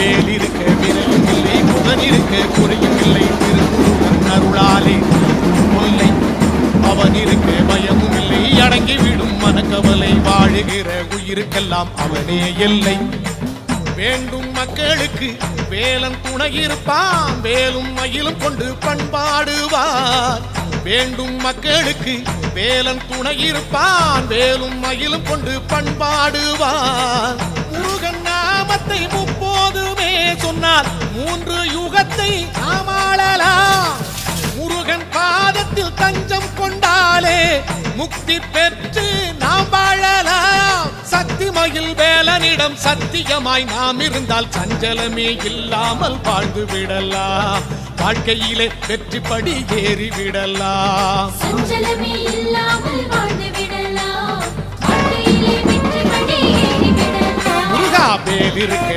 வேலிருக்க விரையும் இல்லை புகனிருக்க குறையும் இல்லை திருக்குறள் அருளாலே கொல்லை அவன் இருக்க பயமும் இல்லை அடங்கிவிடும் மனக்கவலை வாழுகிற உயிருக்கெல்லாம் அவனே எல்லை வேண்டும் மக்களுக்கு வேலன் துணை இருப்பான் வேலும் மயிலும் கொண்டு பண்பாடுவார் வேண்டும் மக்களுக்கு வேலன் துணை இருப்பான் வேலும் மயிலும் கொண்டு பண்பாடுவார் முருகன் நாமத்தை முப்போதுமே சொன்னார் 3 யுகத்தை நாமாளலாம் முருகன் பாதத்தில் தஞ்சம் கொண்டாலே முக்தி பெற்று நாம் வாழலாம் சக்தி மயில் வேலனிடம் சத்தியமாய் நாம் இருந்தால் சஞ்சலமே இல்லாமல் வாழ்ந்து விடலாம் வாழ்க்கையிலே வெற்றி படி ஏறி விடலாம் சஞ்சலமே இல்லாமல் வாழ்ந்து விடலாம் வாழ்க்கையிலே வெற்றி படி ஏறி விடலாம் முருகா வேலிருக்க